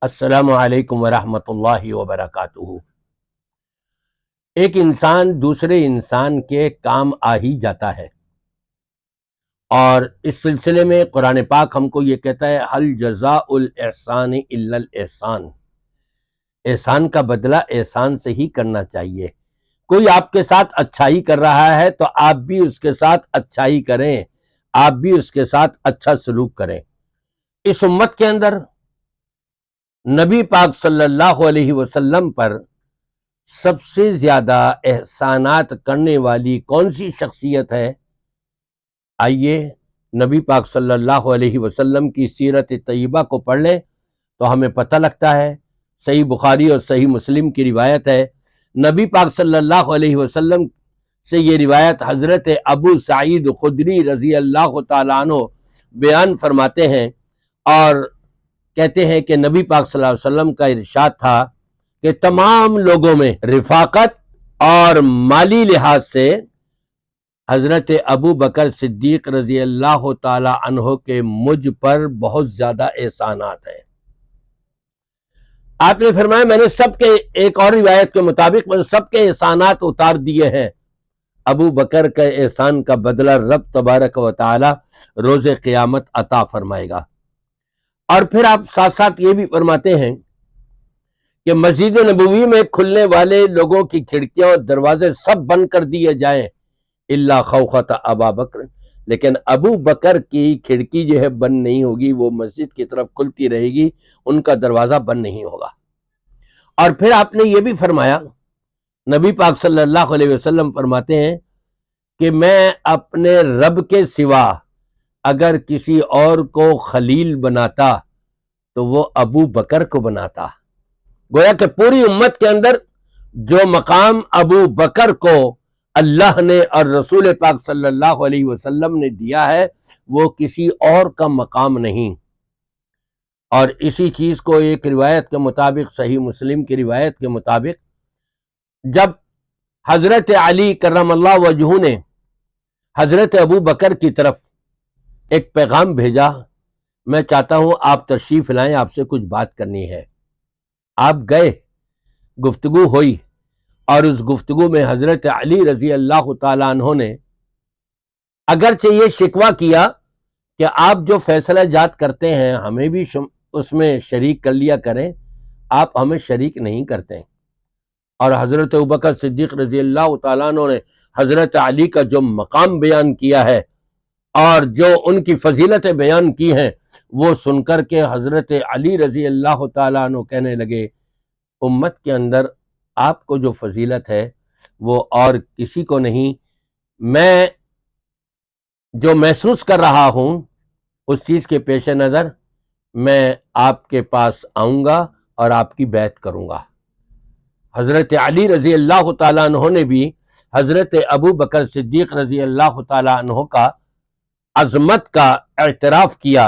السلام علیکم ورحمۃ اللہ وبرکاتہ۔ ایک انسان دوسرے انسان کے کام آ ہی جاتا ہے، اور اس سلسلے میں قرآن پاک ہم کو یہ کہتا ہے هل جزاء الاحسان الا الاحسان، احسان کا بدلہ احسان سے ہی کرنا چاہیے۔ کوئی آپ کے ساتھ اچھائی کر رہا ہے تو آپ بھی اس کے ساتھ اچھائی کریں، آپ بھی اس کے ساتھ اچھا سلوک کریں۔ اس امت کے اندر نبی پاک صلی اللہ علیہ وسلم پر سب سے زیادہ احسانات کرنے والی کون سی شخصیت ہے؟ آئیے نبی پاک صلی اللہ علیہ وسلم کی سیرت طیبہ کو پڑھ لیں تو ہمیں پتہ لگتا ہے۔ صحیح بخاری اور صحیح مسلم کی روایت ہے، نبی پاک صلی اللہ علیہ وسلم سے یہ روایت حضرت ابو سعید خدری رضی اللہ تعالیٰ عنہ بیان فرماتے ہیں، اور کہتے ہیں کہ نبی پاک صلی اللہ علیہ وسلم کا ارشاد تھا کہ تمام لوگوں میں رفاقت اور مالی لحاظ سے حضرت ابو بکر صدیق رضی اللہ تعالی عنہ کے مجھ پر بہت زیادہ احسانات ہیں۔ آپ نے فرمایا میں نے سب کے، ایک اور روایت کے مطابق میں سب کے احسانات اتار دیے ہیں، ابو بکر کے احسان کا بدلہ رب تبارک و تعالی روز قیامت عطا فرمائے گا۔ اور پھر آپ ساتھ ساتھ یہ بھی فرماتے ہیں کہ مسجد نبوی میں کھلنے والے لوگوں کی کھڑکیاں اور دروازے سب بند کر دیے جائیں الا خوخۃ ابا بکر، لیکن ابو بکر کی کھڑکی جو ہے بند نہیں ہوگی، وہ مسجد کی طرف کھلتی رہے گی، ان کا دروازہ بند نہیں ہوگا۔ اور پھر آپ نے یہ بھی فرمایا، نبی پاک صلی اللہ علیہ وسلم فرماتے ہیں کہ میں اپنے رب کے سوا اگر کسی اور کو خلیل بناتا تو وہ ابو بکر کو بناتا۔ گویا کہ پوری امت کے اندر جو مقام ابو بکر کو اللہ نے اور رسول پاک صلی اللہ علیہ وسلم نے دیا ہے، وہ کسی اور کا مقام نہیں۔ اور اسی چیز کو ایک روایت کے مطابق، صحیح مسلم کی روایت کے مطابق، جب حضرت علی کرم اللہ وجہہ نے حضرت ابو بکر کی طرف ایک پیغام بھیجا، میں چاہتا ہوں آپ تشریف لائیں، آپ سے کچھ بات کرنی ہے۔ آپ گئے، گفتگو ہوئی، اور اس گفتگو میں حضرت علی رضی اللہ تعالیٰ عنہ نے اگرچہ یہ شکوہ کیا کہ آپ جو فیصلہ جات کرتے ہیں ہمیں بھی اس میں شریک کر لیا کریں، آپ ہمیں شریک نہیں کرتے۔ اور حضرت ابوبکر صدیق رضی اللہ تعالیٰ عنہ نے حضرت علی کا جو مقام بیان کیا ہے اور جو ان کی فضیلتیں بیان کی ہیں، وہ سن کر کے حضرت علی رضی اللہ تعالیٰ عنہ کہنے لگے، امت کے اندر آپ کو جو فضیلت ہے وہ اور کسی کو نہیں، میں جو محسوس کر رہا ہوں اس چیز کے پیش نظر میں آپ کے پاس آؤں گا اور آپ کی بیعت کروں گا۔ حضرت علی رضی اللہ تعالیٰ عنہ نے بھی حضرت ابو بکر صدیق رضی اللہ تعالیٰ عنہ کا عظمت کا اعتراف کیا،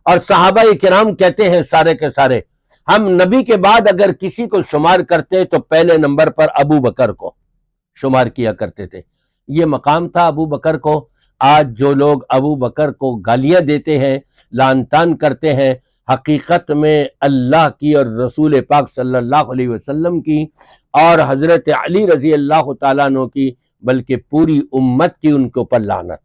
اور صحابہ کرام کہتے ہیں سارے کے سارے، ہم نبی کے بعد اگر کسی کو شمار کرتے تو پہلے نمبر پر ابو بکر کو شمار کیا کرتے تھے۔ یہ مقام تھا ابو بکر کو۔ آج جو لوگ ابو بکر کو گالیاں دیتے ہیں، لعن طعن کرتے ہیں، حقیقت میں اللہ کی اور رسول پاک صلی اللہ علیہ وسلم کی اور حضرت علی رضی اللہ تعالیٰ عنہ کی، بلکہ پوری امت کی ان کے اوپر لعنت۔